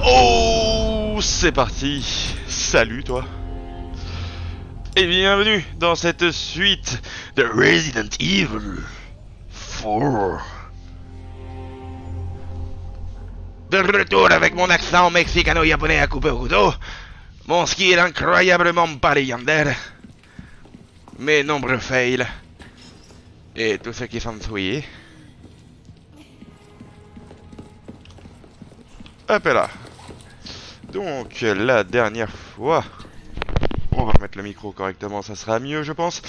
Oh, c'est parti. Salut toi. Et bienvenue dans cette suite de Resident Evil 4. De retour avec mon accent mexicano-japonais à couper au couteau, mon ski est incroyablement pas légendaire, mes nombreux fails, et tout ce qui s'ensuit. Hop là. Donc, la dernière fois... On va remettre le micro correctement, ça sera mieux, je pense.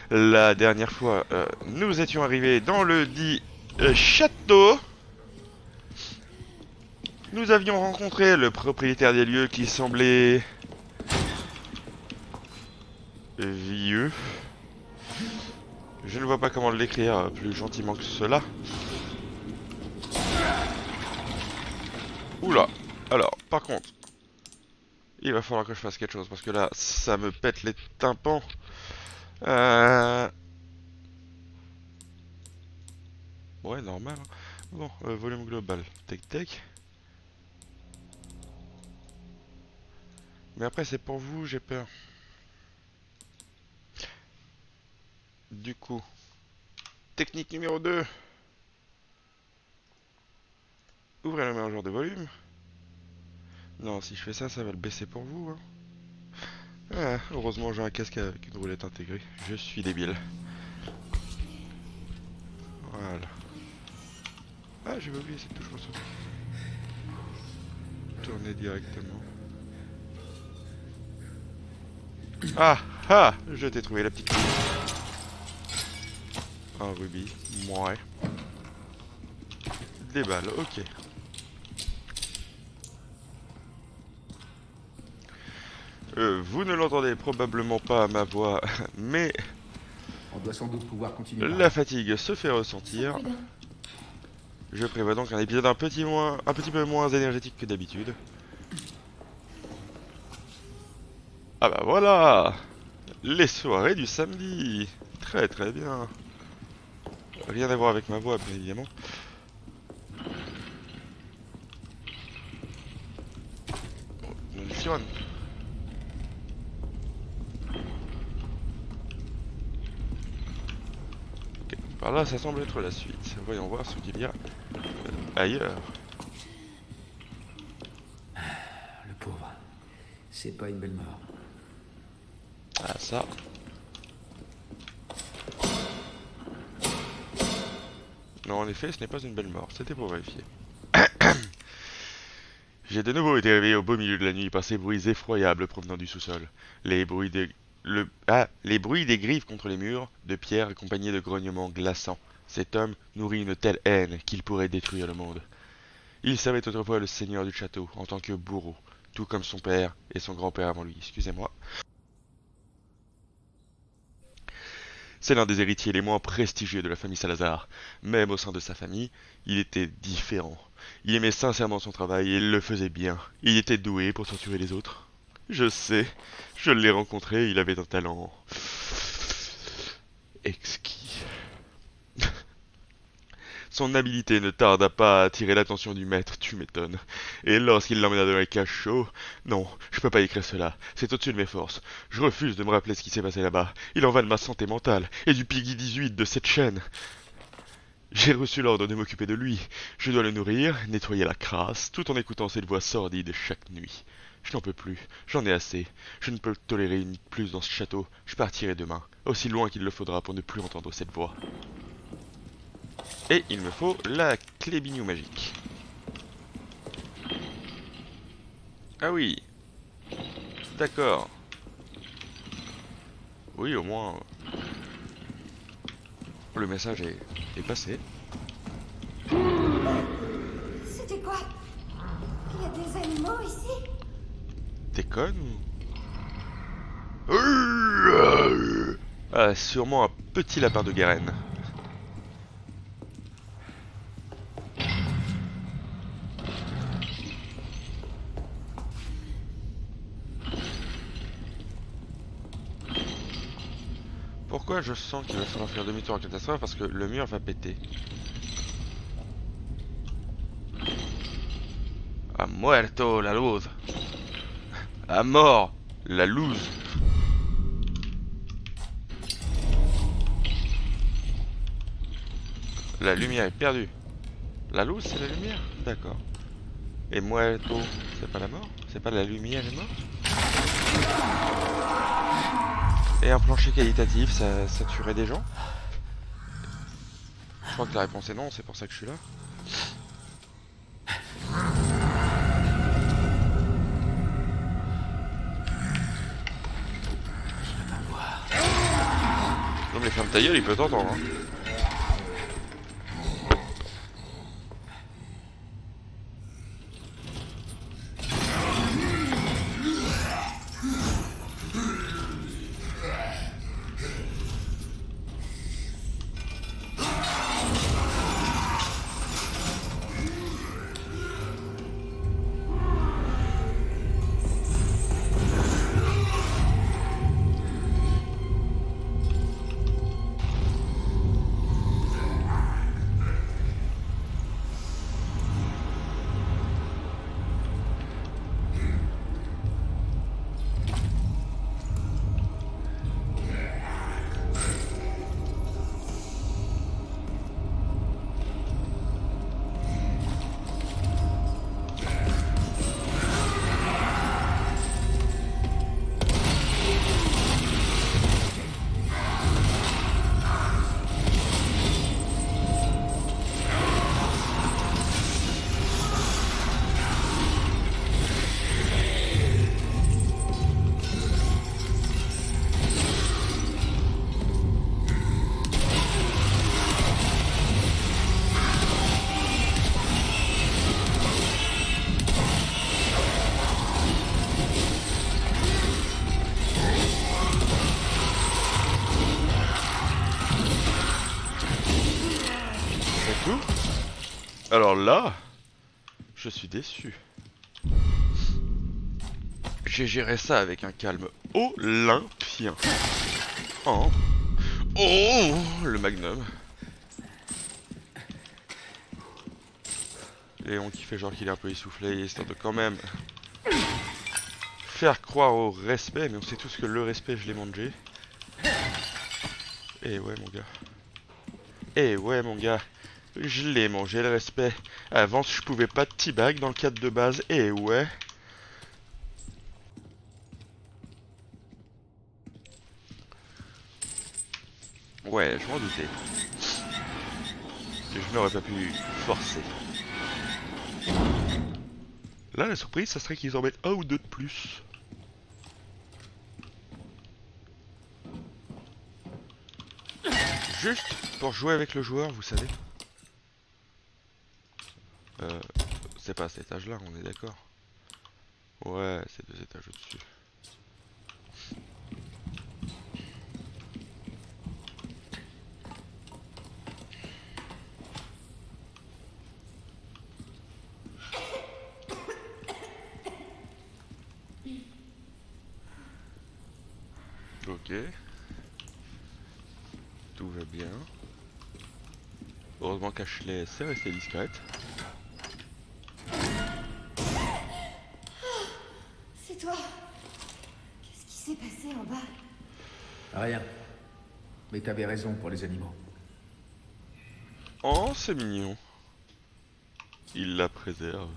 La dernière fois, nous étions arrivés dans le dit château. Nous avions rencontré le propriétaire des lieux qui semblait... vieux. Je ne vois pas comment l'écrire plus gentiment que cela. Oula. Alors, par contre... il va falloir que je fasse quelque chose, parce que là, ça me pète les tympans. Ouais, normal. Bon, volume global. Tech tech. Mais après, c'est pour vous, j'ai peur. Du coup, technique numéro 2. Ouvrez le meilleur genre de volume. Non, si je fais ça, ça va le baisser pour vous. Hein. Ah, heureusement, j'ai un casque avec une roulette intégrée. Je suis débile. Voilà. Ah, j'ai oublié cette touche ressort. Tourner directement. Ah, ah, je t'ai trouvé la petite touche. Un rubis. Ouais. Des balles, ok. Vous ne l'entendez probablement pas à ma voix, mais On doit sans doute pouvoir continuer. la fatigue se fait ressentir. Je prévois donc un épisode un petit peu moins énergétique que d'habitude. Ah bah voilà, les soirées du samedi. Très très bien. Rien à voir avec ma voix, bien évidemment. Bon, mission. Ok, par là ça semble être la suite. Voyons voir ce qu'il y a ailleurs. Le pauvre. C'est pas une belle mort. Ah ça. Non, en effet, ce n'est pas une belle mort. C'était pour vérifier. J'ai de nouveau été réveillé au beau milieu de la nuit par ces bruits effroyables provenant du sous-sol. Les bruits des griffes contre les murs, de pierre accompagnés de grognements glaçants. Cet homme nourrit une telle haine qu'il pourrait détruire le monde. Il servait autrefois le seigneur du château en tant que bourreau, tout comme son père et son grand-père avant lui. Excusez-moi. C'est l'un des héritiers les moins prestigieux de la famille Salazar. Même au sein de sa famille, il était différent. Il aimait sincèrement son travail et il le faisait bien. Il était doué pour torturer les autres. Je sais, je l'ai rencontré, il avait un talent exquis. Son habileté ne tarda pas à attirer l'attention du maître, tu m'étonnes. Et lorsqu'il l'emmena dans les cachots... Non, je peux pas écrire cela, c'est au-dessus de mes forces. Je refuse de me rappeler ce qui s'est passé là-bas. Il en va de ma santé mentale, et du Piggy 18 de cette chaîne. J'ai reçu l'ordre de m'occuper de lui. Je dois le nourrir, nettoyer la crasse, tout en écoutant cette voix sordide chaque nuit. Je n'en peux plus, j'en ai assez. Je ne peux le tolérer plus dans ce château. Je partirai demain, aussi loin qu'il le faudra pour ne plus entendre cette voix. Et il me faut la clé bignou magique. Ah oui. D'accord. Oui, au moins... le message est passé. C'était quoi? Il y a des animaux ici? T'es conne ou... Ah, sûrement un petit lapin de Garenne. Pourquoi je sens qu'il va falloir faire demi-tour à catastrophe? Parce que le mur va péter. Ha muerto la luz. À mort la loose. La lumière est perdue. La loose, c'est la lumière? D'accord. Et muerto, c'est pas la mort? C'est pas la lumière est morte? Et un plancher qualitatif, ça tuerait des gens? Je crois que la réponse est non, c'est pour ça que je suis là. Non mais ferme ta gueule, il peut t'entendre. Hein. C'est tout? Alors là, je suis déçu. J'ai géré ça avec un calme olympien. Oh, oh, le magnum. Léon qui fait genre qu'il est un peu essoufflé, histoire de quand même faire croire au respect, mais on sait tous que le respect, je l'ai mangé. Eh ouais mon gars. Eh ouais mon gars. Je l'ai mangé le respect. Avant je pouvais pas teabag dans le cadre de base. Eh ouais. Ouais, je m'en doutais. Je n'aurais pas pu forcer. Là la surprise ça serait qu'ils en mettent un ou deux de plus. Juste pour jouer avec le joueur, vous savez. C'est pas à cet étage là, on est d'accord. Ouais, c'est 2 étages au-dessus. Ok. Tout va bien. Heureusement qu'Ashley s'est restée discrète. C'est toi. Qu'est-ce qui s'est passé en bas? Rien. Mais t'avais raison pour les animaux. Oh, c'est mignon. Il la préserve.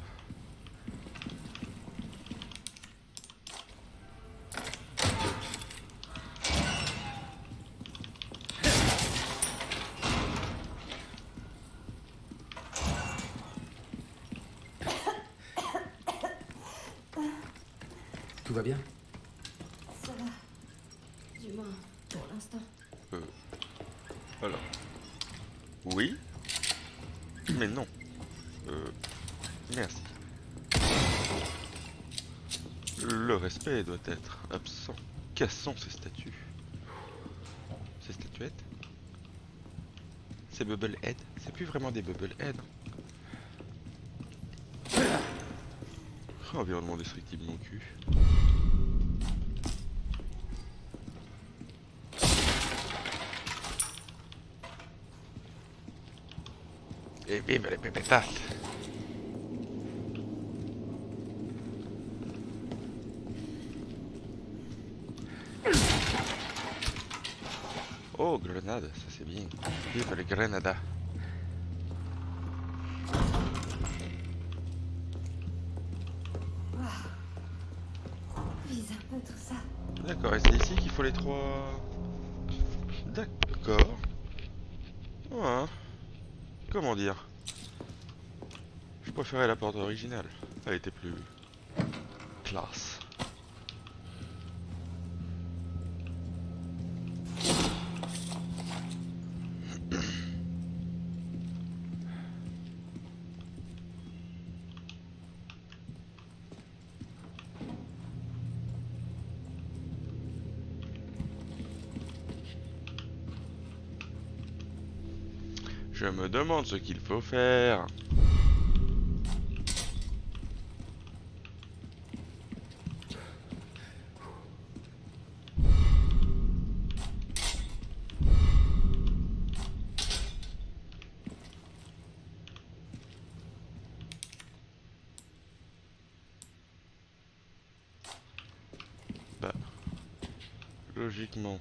Tout va bien? Ça va. Du moins, pour l'instant. Alors. Oui. Mais non. Merci. Le respect doit être absent. Cassons ces statues. Ces statuettes. Ces Bubblehead. C'est plus vraiment des Bubblehead. Environnement destructible mon cul. Et bim les pépetas. Oh, grenade, ça c'est bien. Vive le Grenada. Vise un peu tout ça. D'accord, et c'est ici qu'il faut les 3... D'accord. Ouais. Comment dire? Je préférais la porte originale. Elle était plus... classe. Je me demande ce qu'il faut faire. Bah, logiquement,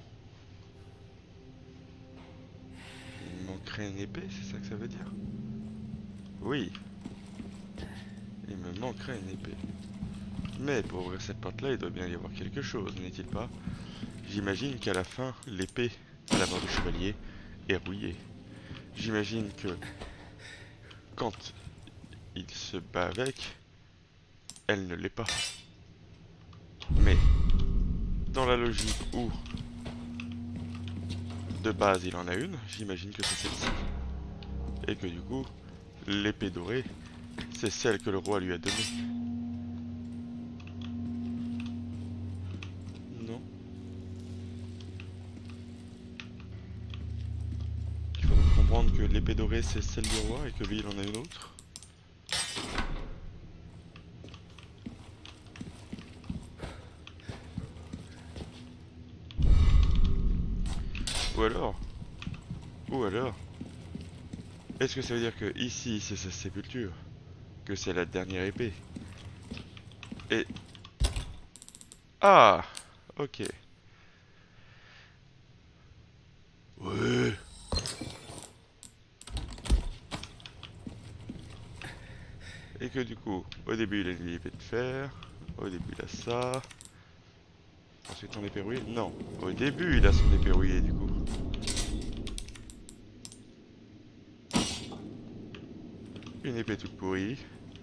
il manquerait une épée, c'est ça que ça veut dire? Oui, il me manquerait une épée. Mais pour ouvrir cette porte-là, il doit bien y avoir quelque chose, n'est-il pas? J'imagine qu'à la fin, l'épée, à la mort du chevalier, est rouillée. J'imagine que quand il se bat avec, elle ne l'est pas. Mais, dans la logique où, de base, il en a une, j'imagine que c'est celle-ci. Et que du coup, l'épée dorée, c'est celle que le roi lui a donnée. Non? Il faut donc comprendre que l'épée dorée, c'est celle du roi et que lui, il en a une autre. Ou alors, est-ce que ça veut dire que ici, c'est sa sépulture? Que c'est la dernière épée? Et... Ah! Ok. Ouais. Et que du coup, au début il a une épée de fer, au début il a ça, ensuite son épée rouillée. Non, au début il a son épée rouillée du coup. Une épée toute pourrie,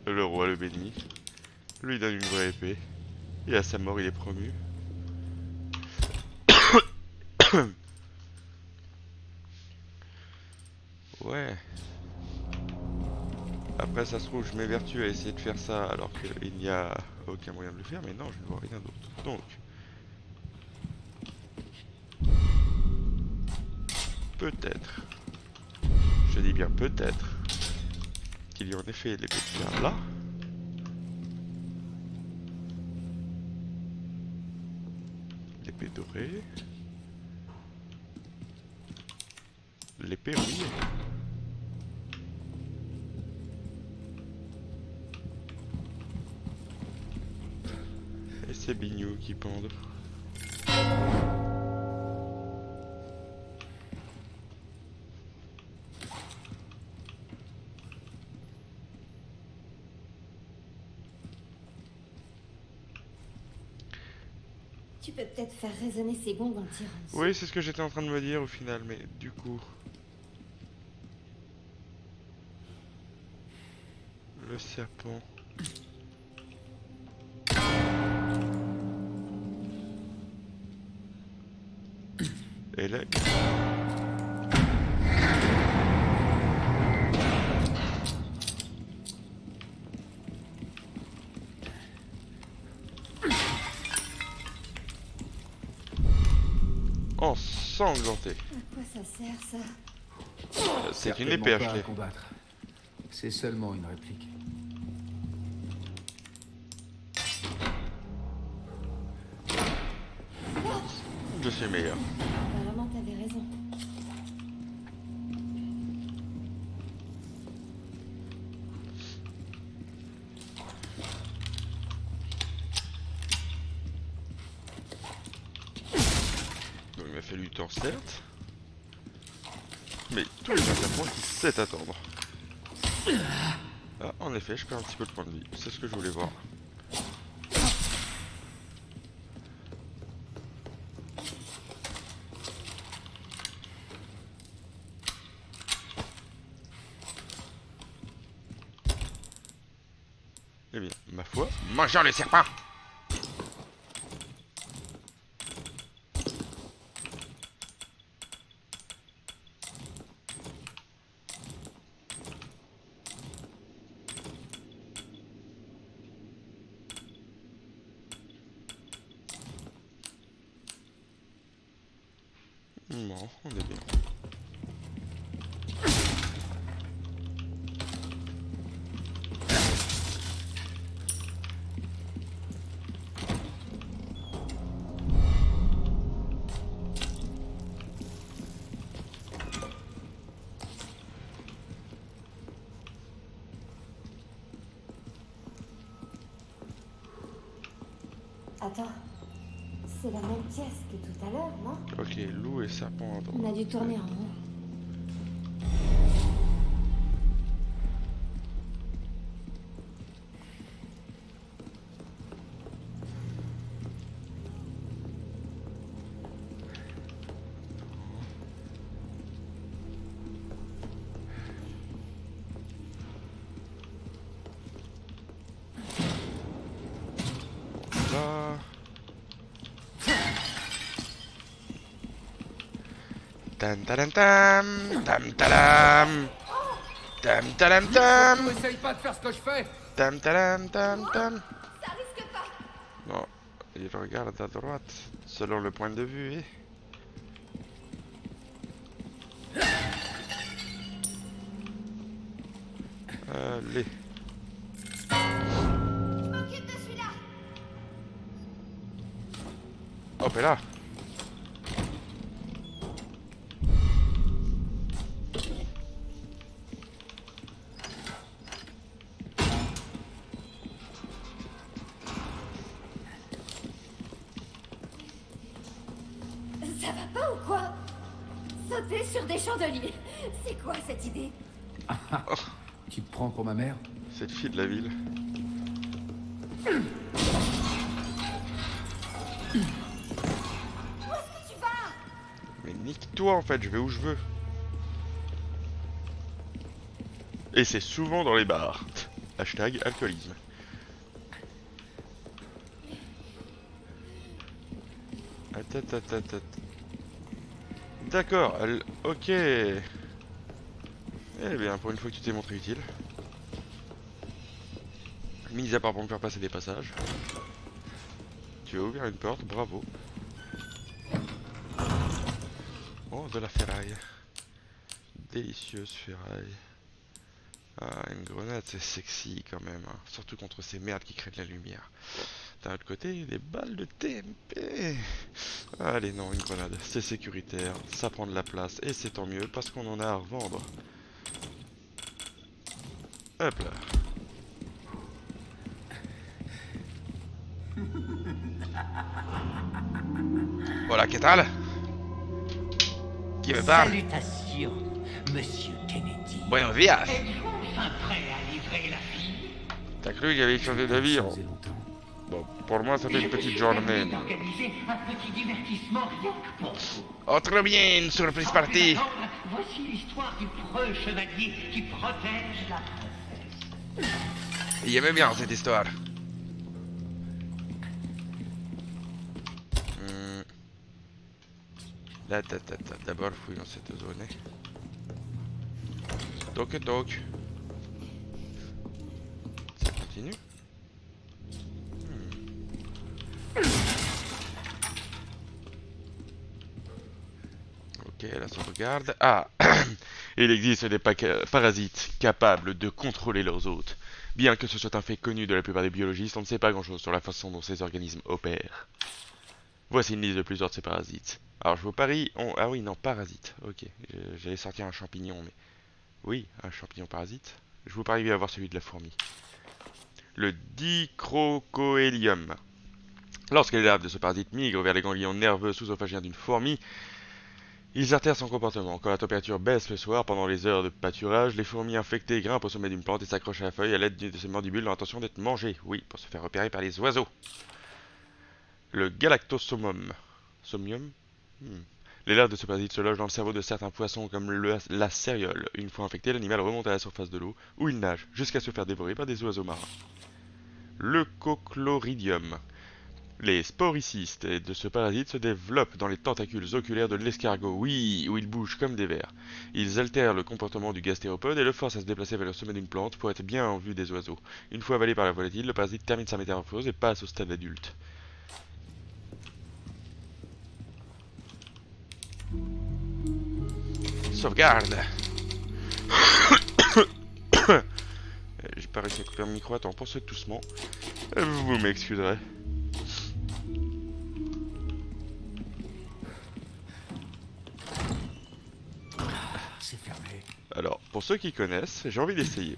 le roi le bénit, lui donne une vraie épée, et à sa mort il est promu. Ouais. Après ça se trouve je m'évertue à essayer de faire ça alors qu'il n'y a aucun moyen de le faire, mais non, je ne vois rien d'autre. Donc, peut-être, je dis bien peut-être, qu'il y a en effet l'épée de fer là. L'épée dorée. L'épée rouillée. Et ces bignous qui pendent. Tu peux peut-être faire résonner ces gongs en tirant dessus. Oui, c'est ce que j'étais en train de me dire au final, mais du coup... Le serpent... Et là... Ensanglanté. À quoi ça sert ça? C'est une Certainement épée pas à achetée. combattre. C'est seulement une réplique. Je suis meilleur. Apparemment t'avais raison. Donc il m'a fallu du temps, certes. Mais tous les serpents qui sait attendre. Ah, en effet, je perds un petit peu de points de vie. C'est ce que je voulais voir. Eh bien, ma foi, mangeons le serpent! Bon, on est bien. Attends, c'est la même pièce que tout à l'heure, non? Ok, loup et serpent à droite. On a dû tourner en rond. Là. Tam tam tam tam tam tam tam tam Essaye pas de faire ce que je fais. tam tam tam tam. Ça risque pas! Non, il regarde à droite, selon le point de vue. Allez. Je m'occupe de celui-là! Hop et là. Ça va pas ou quoi? Sauter sur des chandeliers! C'est quoi cette idée? Tu te prends pour ma mère? Cette fille de la ville. Où est-ce que tu vas? Mais nique-toi en fait, je vais où je veux. Et c'est souvent dans les bars. Hashtag alcoolisme. Attends. D'accord, ok. Eh bien, pour une fois que tu t'es montré utile. Mis à part pour me faire passer des passages. Tu as ouvert une porte, bravo. Oh, de la ferraille. Délicieuse ferraille. Ah, une grenade, c'est sexy quand même. Hein. Surtout contre ces merdes qui créent de la lumière. D'un autre côté, des balles de TMP. Allez, non, une grenade, c'est sécuritaire. Ça prend de la place et c'est tant mieux parce qu'on en a à revendre. Hop là. Voilà, qu'est-ce qui me parle? Salutations, Monsieur Kennedy. Buenos días. Êtes-vous enfin prêt à livrer la fille? T'as cru qu'il avait changé d'avis? Ça faisait longtemps. Bon, pour moi, ça fait Je une me petite suis journée. permis d'organiser un petit divertissement rien que pour vous. Oh, très bien, une surprise Sans party. plus attendre, voici l'histoire du preux chevalier qui protège la princesse. Il aimait bien cette histoire. Là, d'abord fouillons cette zone. Toc. Ça continue. Ok, la sauvegarde. Ah, il existe des parasites capables de contrôler leurs hôtes. Bien que ce soit un fait connu de la plupart des biologistes, on ne sait pas grand-chose sur la façon dont ces organismes opèrent. Voici une liste de plusieurs de ces parasites. Alors je vous parie... Ah oui, non, parasite. Ok, j'allais sortir un champignon, mais... Oui, un champignon parasite. Je vous parie bien avoir celui de la fourmi. Le Dicrocoelium. Lorsque les larves de ce parasite migrent vers les ganglions nerveux sous-ophagiens d'une fourmi, Ils altèrent son comportement. Quand la température baisse le soir, pendant les heures de pâturage, les fourmis infectées grimpent au sommet d'une plante et s'accrochent à la feuille à l'aide de ses mandibules dans l'intention d'être mangées. Oui, pour se faire repérer par les oiseaux. Le galactosomum. Somnium. Les larves de ce parasite se logent dans le cerveau de certains poissons comme la céréole. Une fois infecté, l'animal remonte à la surface de l'eau, où il nage, jusqu'à se faire dévorer par des oiseaux marins. Le cochloridium. Les sporicystes de ce parasite se développent dans les tentacules oculaires de l'escargot, oui, où ils bougent comme des vers. Ils altèrent le comportement du gastéropode et le forcent à se déplacer vers le sommet d'une plante pour être bien en vue des oiseaux. Une fois avalé par la volatile, le parasite termine sa métamorphose et passe au stade adulte. Sauvegarde. J'ai pas réussi à couper mon micro, attends, pensez doucement. Vous m'excuserez. C'est fermé. Alors, pour ceux qui connaissent, j'ai envie d'essayer.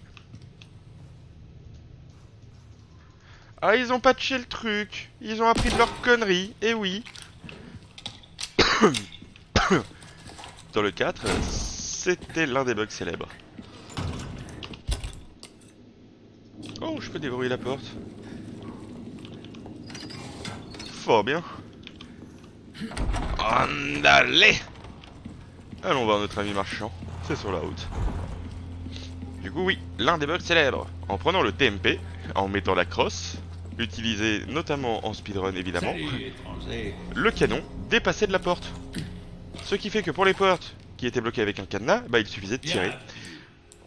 Ah, ils ont patché le truc. Ils ont appris de leurs conneries, et oui. Dans le 4, c'était l'un des bugs célèbres. Oh, je peux déverrouiller la porte. Fort bien. Andale. Allons voir notre ami marchand. C'est sur la route. Du coup, oui, l'un des bugs célèbres. En prenant le TMP, en mettant la crosse, utilisé notamment en speedrun évidemment, Salut, étranger. le canon dépassait de la porte. Ce qui fait que pour les portes qui étaient bloquées avec un cadenas, bah il suffisait de tirer. Bien.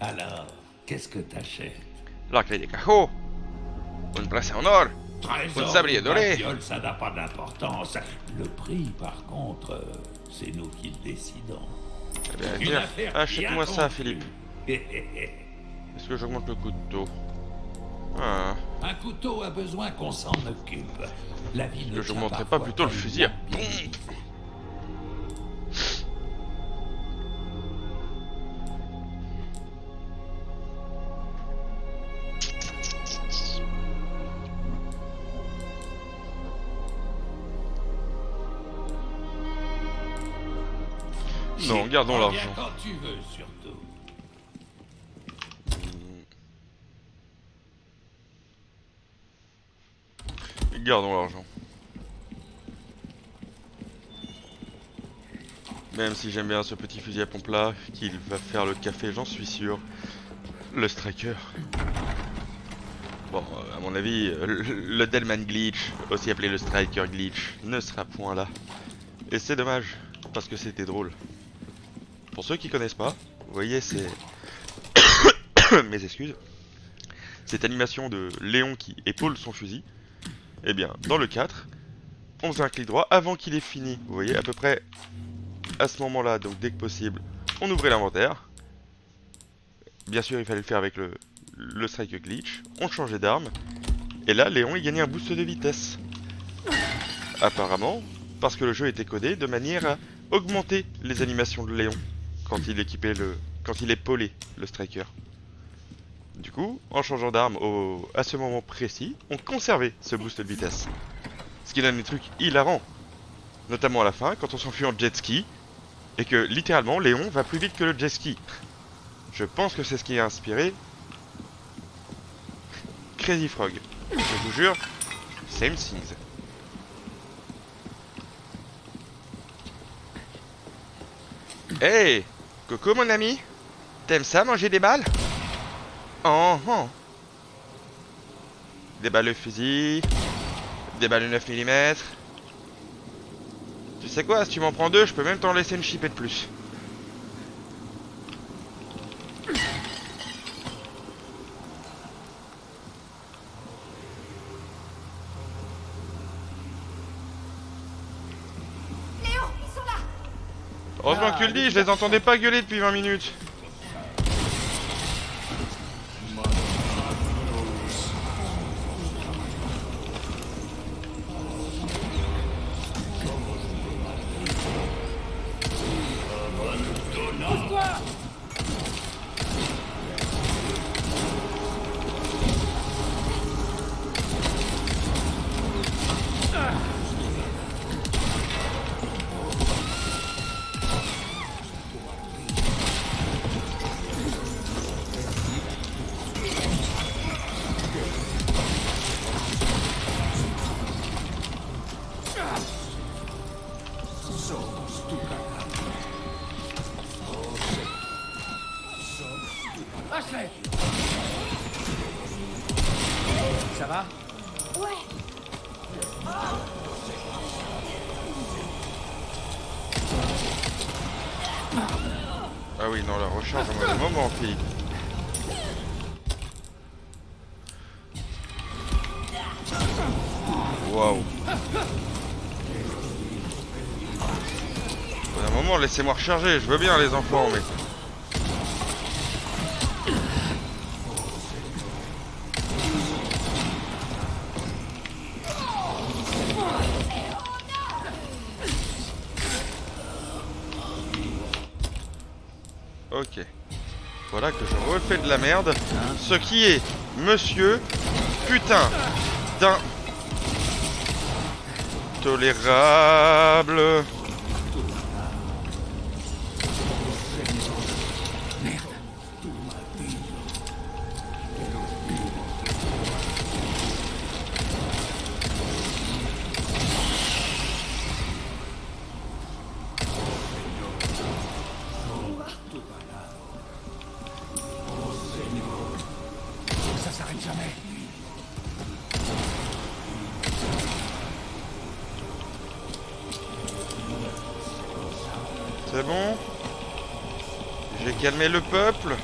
Alors, qu'est-ce que t'achètes? La clé des cajots, une brasse en or, Trésor un sablier ou doré. bagnole, ça n'a pas d'importance. Le prix, par contre, c'est nous qui le décidons. Eh bien, Une tiens, affaire achète-moi bien ça, conclue. Philippe. Est-ce que j'augmente le couteau? Ah, Un couteau a besoin qu'on s'en occupe. La vie ne que je tient montrerai pas parfois plutôt le qu'à une fusil à lampe pompe. bien. Non, gardons Reviens l'argent. quand tu veux, surtout. Gardons l'argent. Même si j'aime bien ce petit fusil à pompe là, qu'il va faire le café, j'en suis sûr. Le striker. Bon, à mon avis, le Deadman Glitch, aussi appelé le Striker Glitch, ne sera point là. Et c'est dommage, parce que c'était drôle. Pour ceux qui connaissent pas, vous voyez, c'est... Mes excuses. Cette animation de Léon qui épaule son fusil, eh bien, dans le 4, on faisait un clic droit avant qu'il ait fini. Vous voyez, à peu près à ce moment-là, donc dès que possible, on ouvrait l'inventaire. Bien sûr, il fallait le faire avec le Strike Glitch. On changeait d'arme. Et là, Léon, il gagnait un boost de vitesse. Apparemment, parce que le jeu était codé de manière à augmenter les animations de Léon quand il équipait quand il épaulait le Striker. Du coup, en changeant d'arme à ce moment précis, on conservait ce boost de vitesse. Ce qui donne des trucs hilarants. Notamment à la fin, quand on s'enfuit en jet ski, et que littéralement Léon va plus vite que le jet ski. Je pense que c'est ce qui a inspiré Crazy Frog. Je vous jure, same things. Hey, Coco mon ami, t'aimes ça manger des balles? Oh, oh. Des balles de fusil, des balles de 9 mm. Tu sais quoi, si tu m'en prends deux, je peux même t'en laisser une chipée de plus. Léon, ils sont là. Heureusement que tu le dis, je les entendais pas gueuler depuis 20 minutes. Ouais. Ah oui, non, la recharge au mauvais moment, Philippe. Waouh. À un moment, laissez-moi recharger, je veux bien les enfants, mais... Ok. Voilà que je refais de la merde. Ce qui est, monsieur, putain, d'un... tolérable. Ça s'arrête jamais. C'est bon? J'ai calmé le peuple.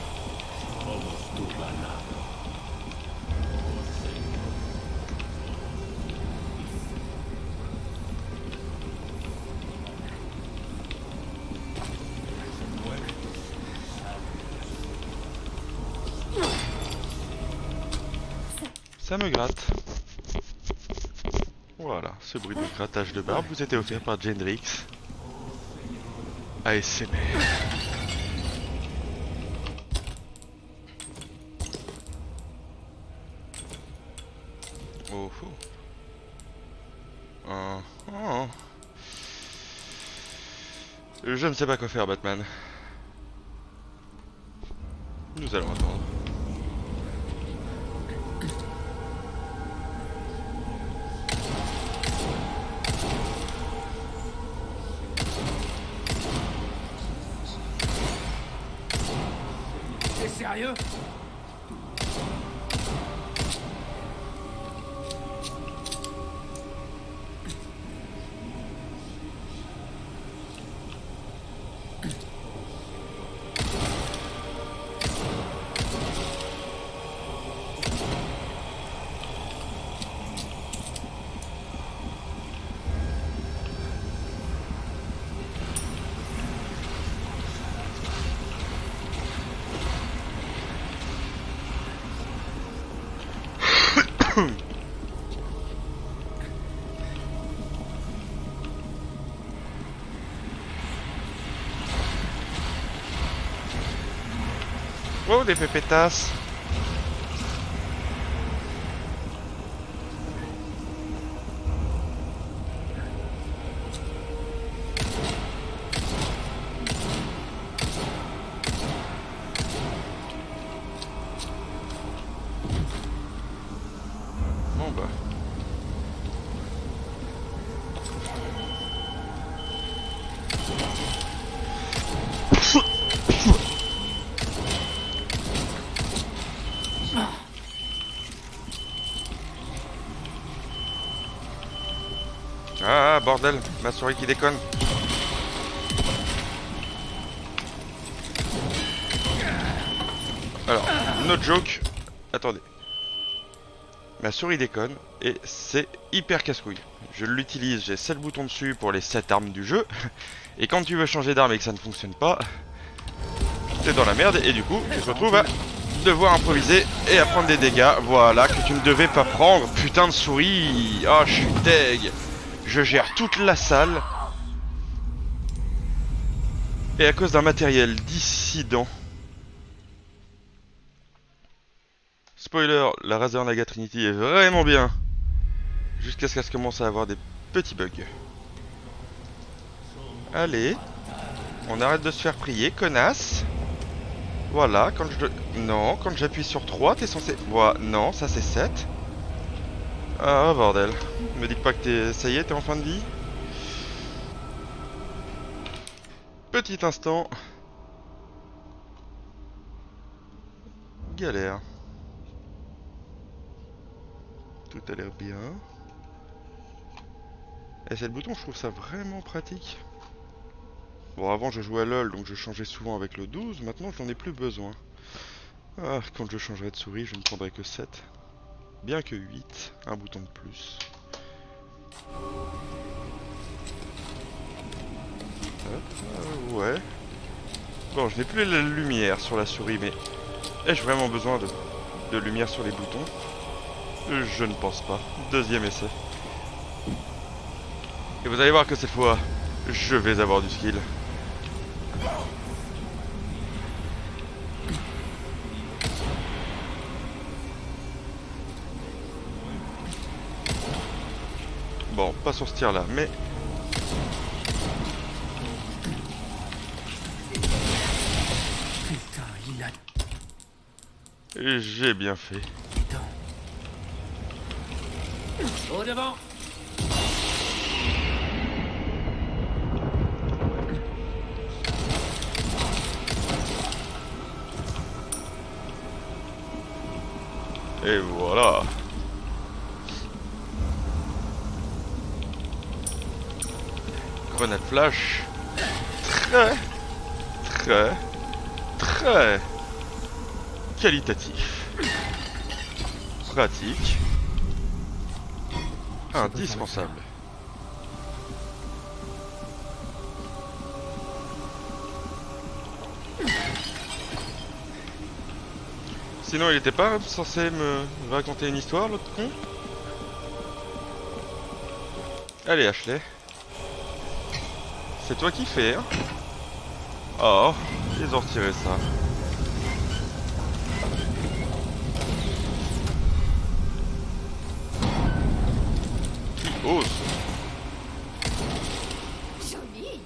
Ça me gratte. Voilà, ce bruit de grattage de barbe vous était offert par Gendrix. ASMR. Oh oh. Oh. Je ne sais pas quoi faire, Batman. Nous allons attendre. T'es sérieux? Oh, des pépétasses. Bon bah. Ah bordel, ma souris qui déconne. Alors, no joke. Attendez. Ma souris déconne et c'est hyper casse-couille. Je l'utilise, j'ai 7 boutons dessus pour les 7 armes du jeu. Et quand tu veux changer d'arme et que ça ne fonctionne pas, t'es dans la merde et du coup tu te retrouves à devoir improviser et à prendre des dégâts. Voilà, que tu ne devais pas prendre. Putain de souris. Oh, je suis deg. Je gère toute la salle. Et à cause d'un matériel dissident. Spoiler, la Razer Naga Trinity est vraiment bien. Jusqu'à ce qu'elle commence à avoir des petits bugs. Allez. On arrête de se faire prier, connasse. Voilà, quand je... Non, quand j'appuie sur 3, t'es censé... Voilà, non, ça c'est 7. Ah, bordel. Me dis pas que t'es... Ça y est, t'es en fin de vie. Petit instant. Galère. Tout a l'air bien. Et c'est le bouton, je trouve ça vraiment pratique. Bon, avant je jouais à LoL, donc je changeais souvent avec le 12. Maintenant, j'en ai plus besoin. Ah, quand je changerai de souris, je ne prendrai que 7. Bien que 8, un bouton de plus. Ouais. Bon, je n'ai plus la lumière sur la souris, mais ai-je vraiment besoin de lumière sur les boutons? Je ne pense pas. Deuxième essai. Et vous allez voir que cette fois, je vais avoir du skill. Bon, pas sur ce tir là, mais... Putain, il a... J'ai bien fait. Putain. Au devant. Et voilà. Grenade flash. Très qualitatif. Pratique. Indispensable. Sinon, il était pas censé me raconter une histoire, l'autre con? Allez, Ashley. C'est toi qui fais, hein? Oh, ils ont retiré ça. Qui ose? Joli.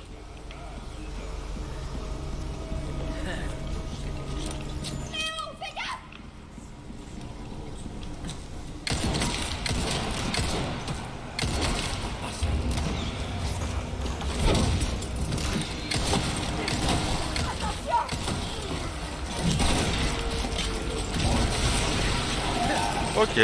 Ok.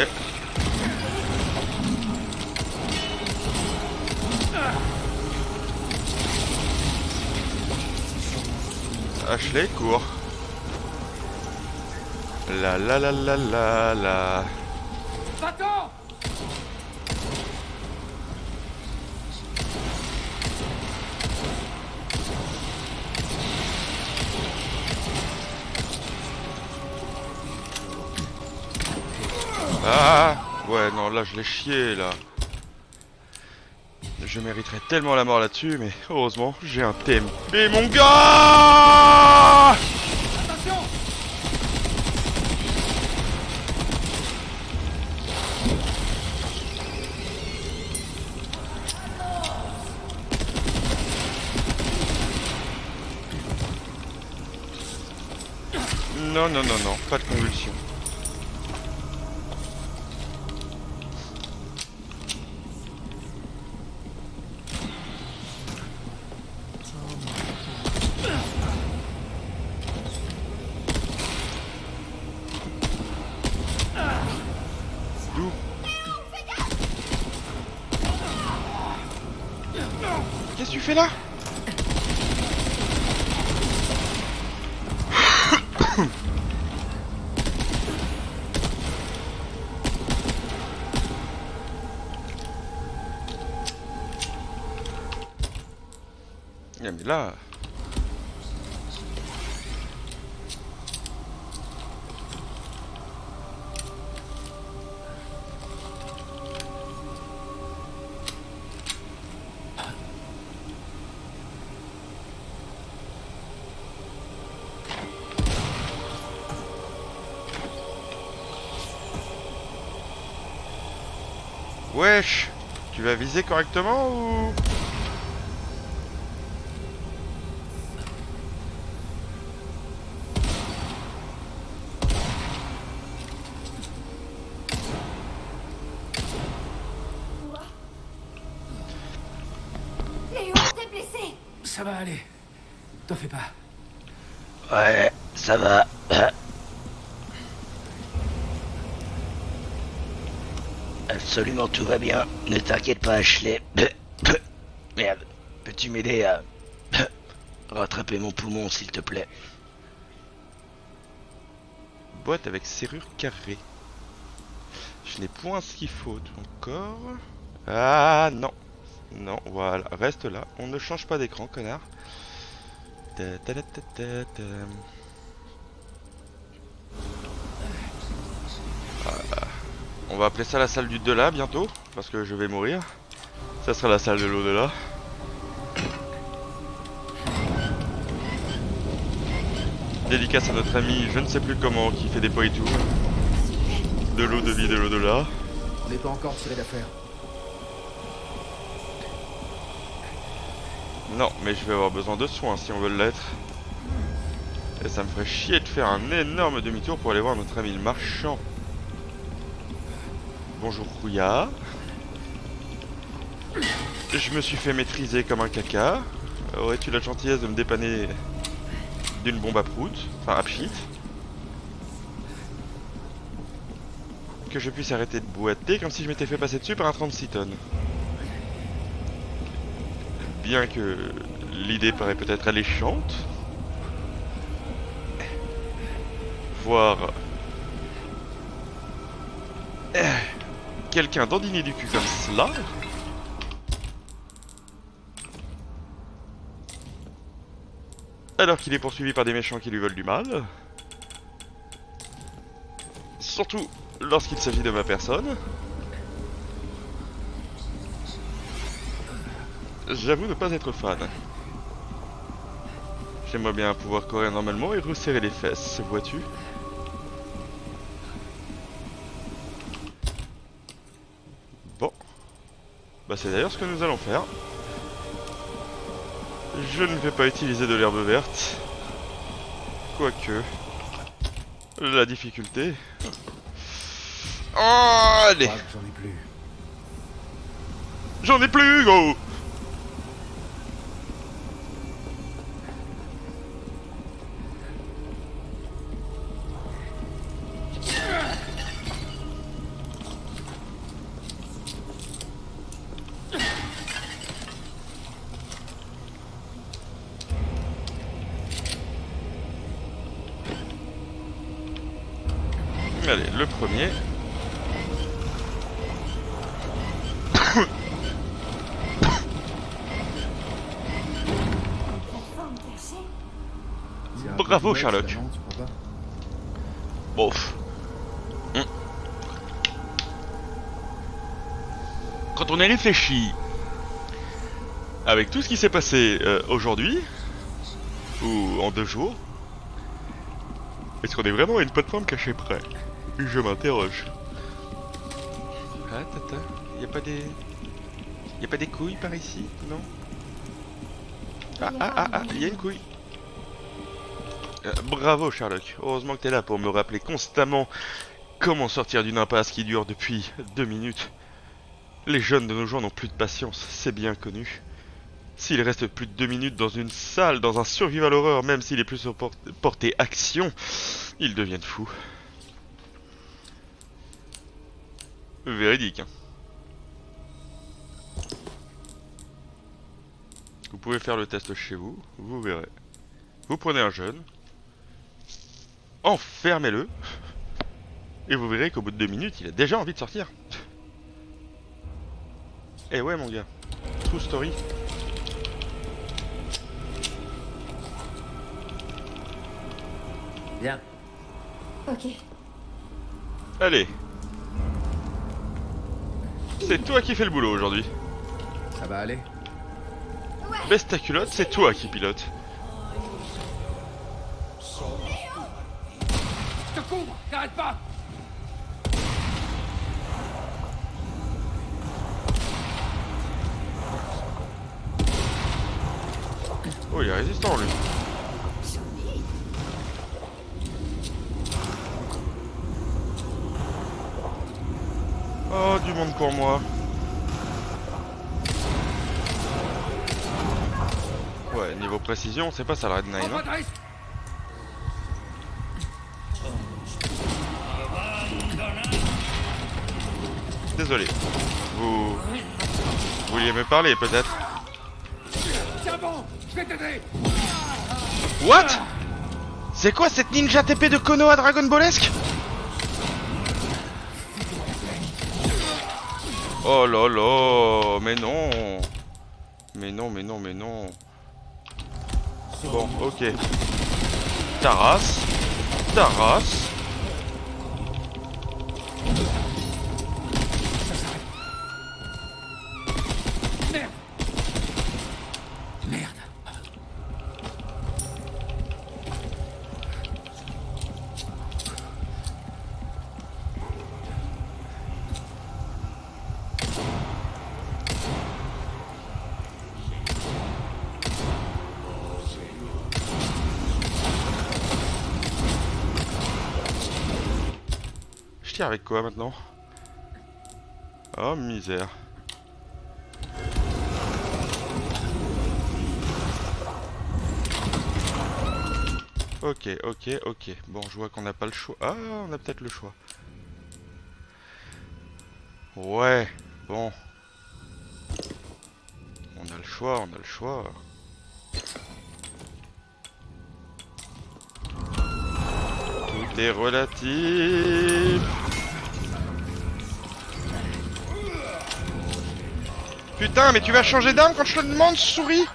Ashley, cours. La la la la la la. Va-t'en! Ah ouais, non, là je l'ai chié, là. Je mériterais tellement la mort là-dessus, mais heureusement, j'ai un TMP, mon gars! Attention! Non, non, non, non, pas de convulsion. D'où? Qu'est-ce que tu fais là? Ah, mais là... Wesh, tu vas viser correctement ou... Léo, t'es blessé. Ça va aller. T'en fais pas. Ouais, ça va. Absolument tout va bien. Ne t'inquiète pas, Ashley. Merde. Peux-tu m'aider à rattraper mon poumon, s'il te plaît? Boîte avec serrure carrée. Je n'ai point ce qu'il faut encore. Ah non. Non, voilà. Reste là. On ne change pas d'écran, connard. Ta ta ta ta ta ta. Voilà. On va appeler ça la salle du delà bientôt. Parce que je vais mourir. Ça sera la salle de l'au-delà. Dédicace à notre ami, je ne sais plus comment, qui fait des poitou. De l'eau de vie de l'au-delà. On n'est pas encore tiré d'affaire. Non, mais je vais avoir besoin de soins si on veut l'être. Et ça me ferait chier de faire un énorme demi-tour pour aller voir notre ami le marchand. Bonjour Rouillard. Je me suis fait maîtriser comme un caca. Aurais-tu la gentillesse de me dépanner d'une bombe à prout, enfin à pchit, que je puisse arrêter de boiter comme si je m'étais fait passer dessus par un 36 tonnes. Bien que l'idée paraît peut-être alléchante, voir quelqu'un dandiner du cul comme cela. Alors qu'il est poursuivi par des méchants qui lui veulent du mal. Surtout lorsqu'il s'agit de ma personne. J'avoue ne pas être fan. J'aimerais bien pouvoir courir normalement et resserrer les fesses, vois-tu. Bon. Bah c'est d'ailleurs ce que nous allons faire. Je ne vais pas utiliser de l'herbe verte. Quoique. La difficulté. Oh, allez. J'en ai plus. J'en ai plus, gros. Allez, le premier. Bravo Sherlock. Bof. Quand on y réfléchit, avec tout ce qui s'est passé aujourd'hui, ou en 2 jours, est-ce qu'on est vraiment à une plateforme cachée près? Je m'interroge. Ah tata, y a pas des couilles par ici, non? Ah, y a une couille. Bravo Sherlock, heureusement que t'es là pour me rappeler constamment comment sortir d'une impasse qui dure depuis 2 minutes. Les jeunes de nos jours n'ont plus de patience, c'est bien connu. S'ils restent plus de 2 minutes dans une salle, dans un survival horror, même s'il est plus porté action, ils deviennent fous. Véridique. Hein. Vous pouvez faire le test chez vous, vous verrez. Vous prenez un jeune, enfermez-le, et vous verrez qu'au bout de 2 minutes, il a déjà envie de sortir. Eh ouais mon gars, true story. Bien. Ok. Allez. C'est toi qui fais le boulot aujourd'hui. Ça va aller? Baisse ta culotte, c'est toi qui pilote. Je te couvre! T'arrêtes pas! Oh, il est résistant lui. Oh, du monde pour moi. Ouais, niveau précision, c'est pas ça le Red 9. Hein. désolé. Vous vouliez me parler peut-être? Tiens bon, je vais t'aider. What? C'est quoi cette ninja TP de Konoha Dragon Ballesque? Oh là là, mais non. Mais non, mais non, mais non. Bon, ok. Taras. Taras. Merde. Merde. Je tire avec quoi maintenant? Oh misère. Ok, ok, ok. Bon, je vois qu'on n'a pas le choix. Ah, on a peut-être le choix. Ouais, bon. On a le choix, on a le choix. Tout est relatif. Putain, mais tu vas changer d'arme quand je te demande, souris?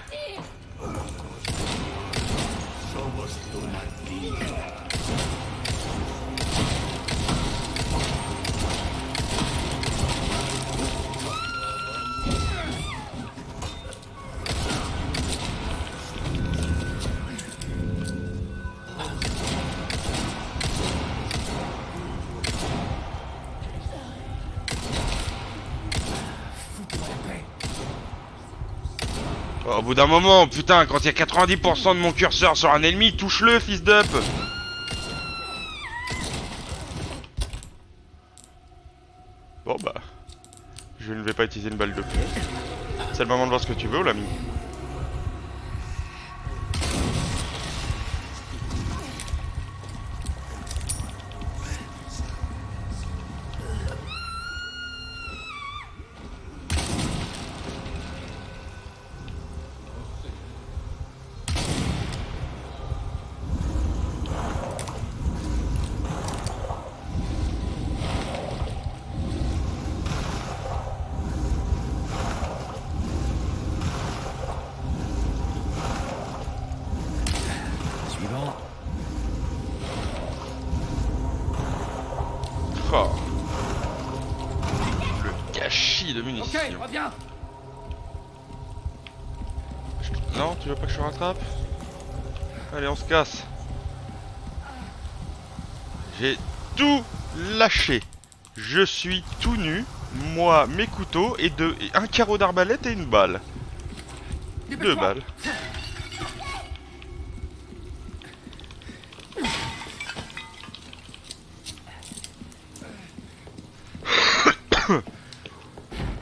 Au bout d'un moment, putain, quand il y a 90% de mon curseur sur un ennemi, touche-le, fils d'up. Bon bah, je ne vais pas utiliser une balle de plomb. C'est le moment de voir ce que tu veux, l'ami. Suivant. Oh. Le gâchis de munitions. Ok, reviens. Non, tu veux pas que je rattrape? Allez, on se casse. J'ai tout lâché. Je suis tout nu. Moi, mes couteaux et un carreau d'arbalète et une balle. Deux Dépêche-toi. balles.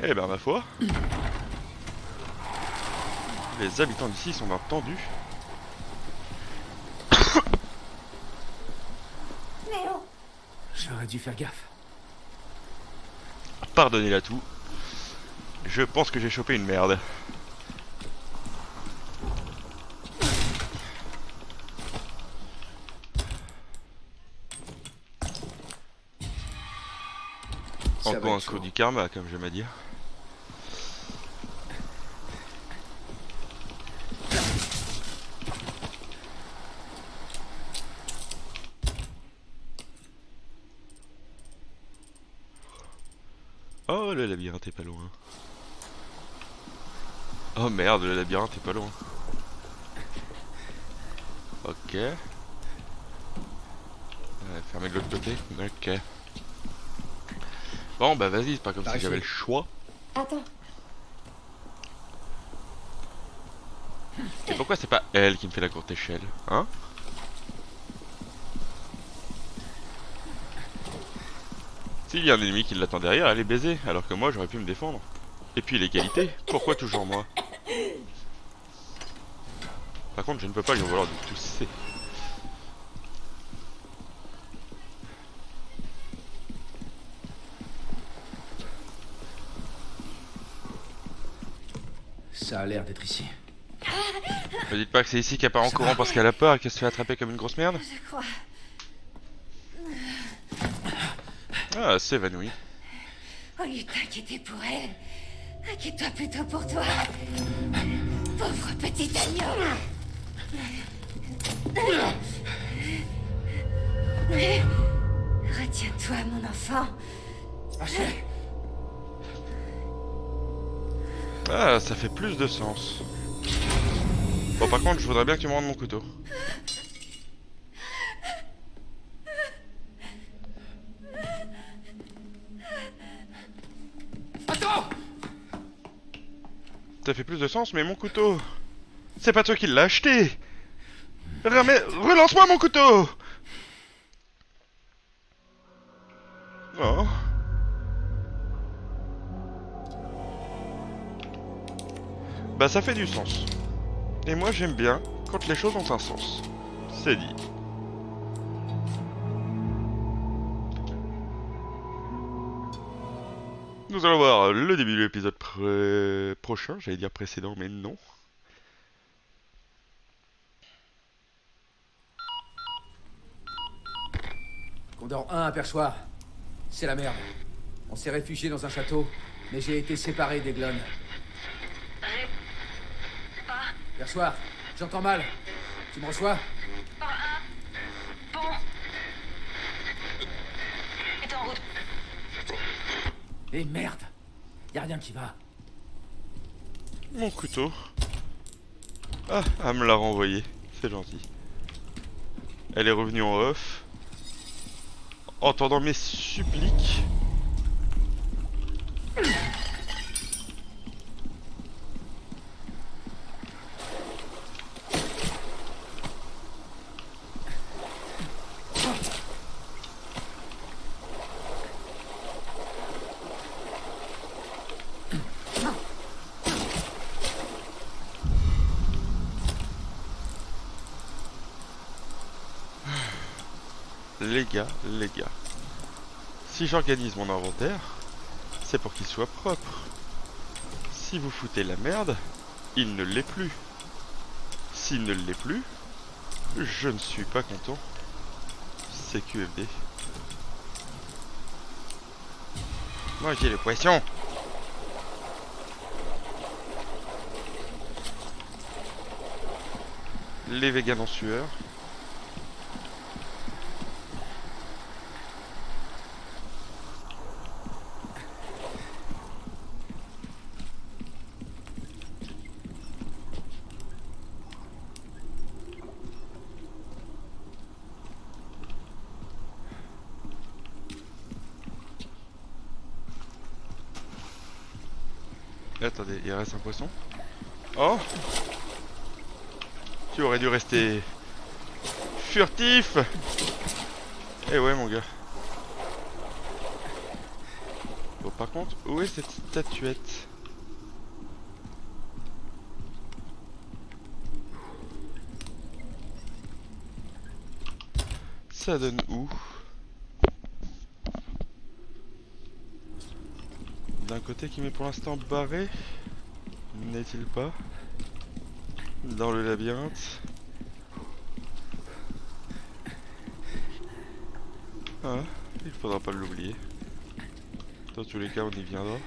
Eh ben ma foi. Les habitants d'ici sont entendus. Léo, J'aurais dû faire gaffe. Pardonnez-la tout. Je pense que j'ai chopé une merde. Ça va Encore un être coup chaud. du karma, comme j'aime à dire. Oh, le labyrinthe est pas loin. Oh merde, le labyrinthe est pas loin. Ok. Ouais, fermé de l'autre côté. Ok. Bon, bah vas-y, c'est pas comme si Par j'avais ici. le choix. attends. Et pourquoi c'est pas elle qui me fait la courte échelle, hein? S'il y a un ennemi qui l'attend derrière, elle est baisée, alors que moi j'aurais pu me défendre. Et puis l'égalité, pourquoi toujours moi? Par contre, je ne peux pas lui en vouloir de tousser. Ça a l'air d'être ici. Me dites pas que c'est ici qu'elle part en courant parce qu'elle a peur et qu'elle se fait attraper comme une grosse merde. Je crois. Ah, elle s'évanouit. Au lieu de t'inquiéter pour elle, inquiète-toi plutôt pour toi. Pauvre petit agneau. Retiens-toi, mon enfant. Ashley! Ah, ça fait plus de sens. Bon, par contre, je voudrais bien que tu me rendes mon couteau. Attends! Ça fait plus de sens, mais mon couteau... C'est pas toi qui l'as acheté. Relance-moi mon couteau. Oh. Bah ça fait du sens. Et moi j'aime bien quand les choses ont un sens. C'est dit. Nous allons voir le début de l'épisode prochain. J'allais dire précédent, mais non. Condor 1 aperçoit. C'est la merde. On s'est réfugié dans un château, mais j'ai été séparé des Glonnes. Perçoit, j'entends mal. Tu me reçois? Bon. Est en route. Eh merde! Y a rien qui va. Mon couteau. Ah, elle me l'a renvoyé. C'est gentil. Elle est revenue en off. Entendant mes suppliques. Les gars, si j'organise mon inventaire, c'est pour qu'il soit propre. Si vous foutez la merde, il ne l'est plus. S'il ne l'est plus, je ne suis pas content. C'est QFD. Mangez le poisson. Les végans en sueur. Attendez, il reste un poisson. Oh! Tu aurais dû rester furtif! Eh ouais mon gars. Bon par contre, où est cette statuette? Ça donne où? D'un côté qui m'est pour l'instant barré, n'est-il pas? Dans le labyrinthe. Ah, il faudra pas l'oublier. Dans tous les cas, on y viendra.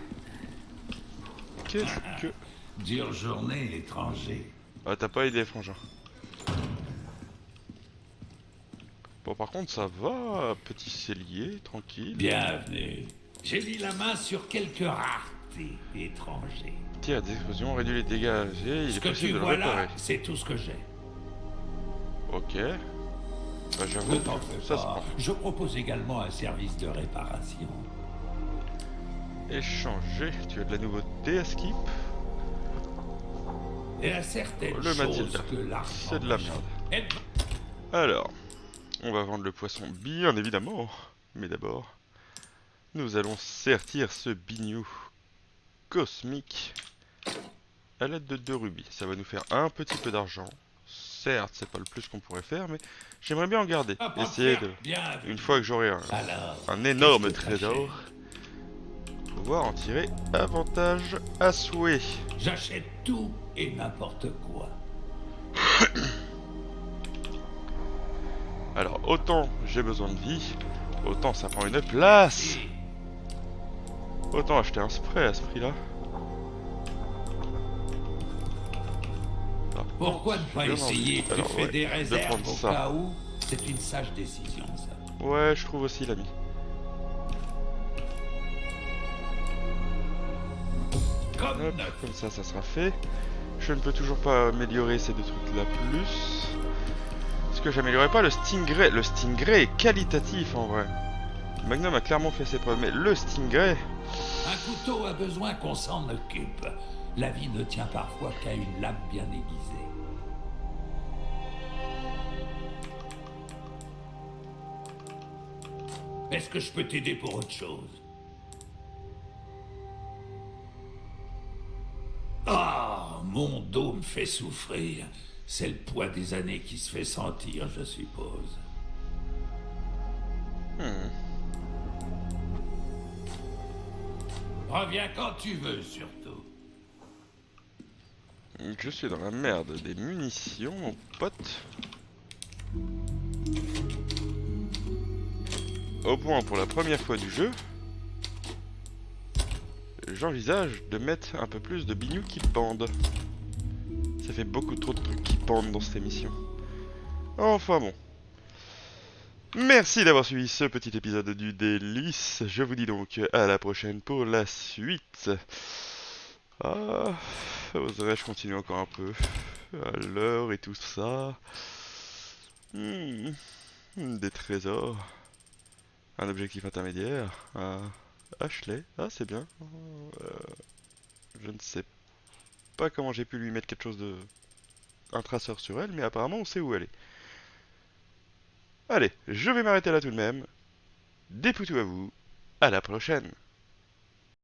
Qu'est-ce que... Dure journée, étranger. Ah, t'as pas idée, frangin. Bon, par contre, ça va, petit cellier, tranquille. Bienvenue. J'ai mis la main sur quelques raretés, étrangers. Tir d'explosion, réduit les dégâts. Il Ce est que tu possible de le vois réparer. là, c'est tout ce que j'ai. Ok. Bah, Ne j'avoue, t'en fais ça se pas. prend. Je propose également un service de réparation. Échanger. Tu as de la nouveauté à skip? Et à certaines Le choses Mathilda. que l'argent C'est de la merde. n'achète. Alors, on va vendre le poisson, bien évidemment. Mais d'abord, nous allons sertir ce bignou cosmique à l'aide de 2 rubis. Ça va nous faire un petit peu d'argent. Certes, c'est pas le plus qu'on pourrait faire, mais j'aimerais bien en garder. Ah, pas Essayer faire. de... Bienvenue. Une fois que j'aurai Alors, un énorme qu'est-ce que trésor, pouvoir en tirer avantage à souhait. J'achète tout et n'importe quoi. Alors autant j'ai besoin de vie, autant ça prend une place. Et Autant acheter un spray à ce prix-là. Ah, pourquoi ne pas bien essayer? envie. Tu Alors, fais ouais, des je vais réserves prendre au ça. cas où. C'est une sage décision, ça. Ouais, je trouve aussi l'ami. Comme Hop, neuf. comme ça sera fait. Je ne peux toujours pas améliorer ces deux trucs-là plus. Est-ce que j'améliorerai pas le Stingray? Le Stingray est qualitatif en vrai. Magnum a clairement fait ses preuves, mais le Stingray... Un couteau a besoin qu'on s'en occupe. La vie ne tient parfois qu'à une lame bien aiguisée. Est-ce que je peux t'aider pour autre chose? Ah, mon dos me fait souffrir. C'est le poids des années qui se fait sentir, je suppose. Reviens quand tu veux, surtout. Je suis dans la merde des munitions, mon pote. Au point pour la première fois du jeu, j'envisage de mettre un peu plus de bignou qui pendent. Ça fait beaucoup trop de trucs qui pendent dans cette émission. Enfin bon. Merci d'avoir suivi ce petit épisode du Délice. Je vous dis donc à la prochaine pour la suite. Ah, oserais-je continuer encore un peu à l'heure et tout ça. Des trésors. Un objectif intermédiaire. Ashley. Ah, c'est bien. Je ne sais pas comment j'ai pu lui mettre quelque chose de... un traceur sur elle, mais apparemment on sait où elle est. Allez, je vais m'arrêter là tout de même. Des poutous à vous. À la prochaine.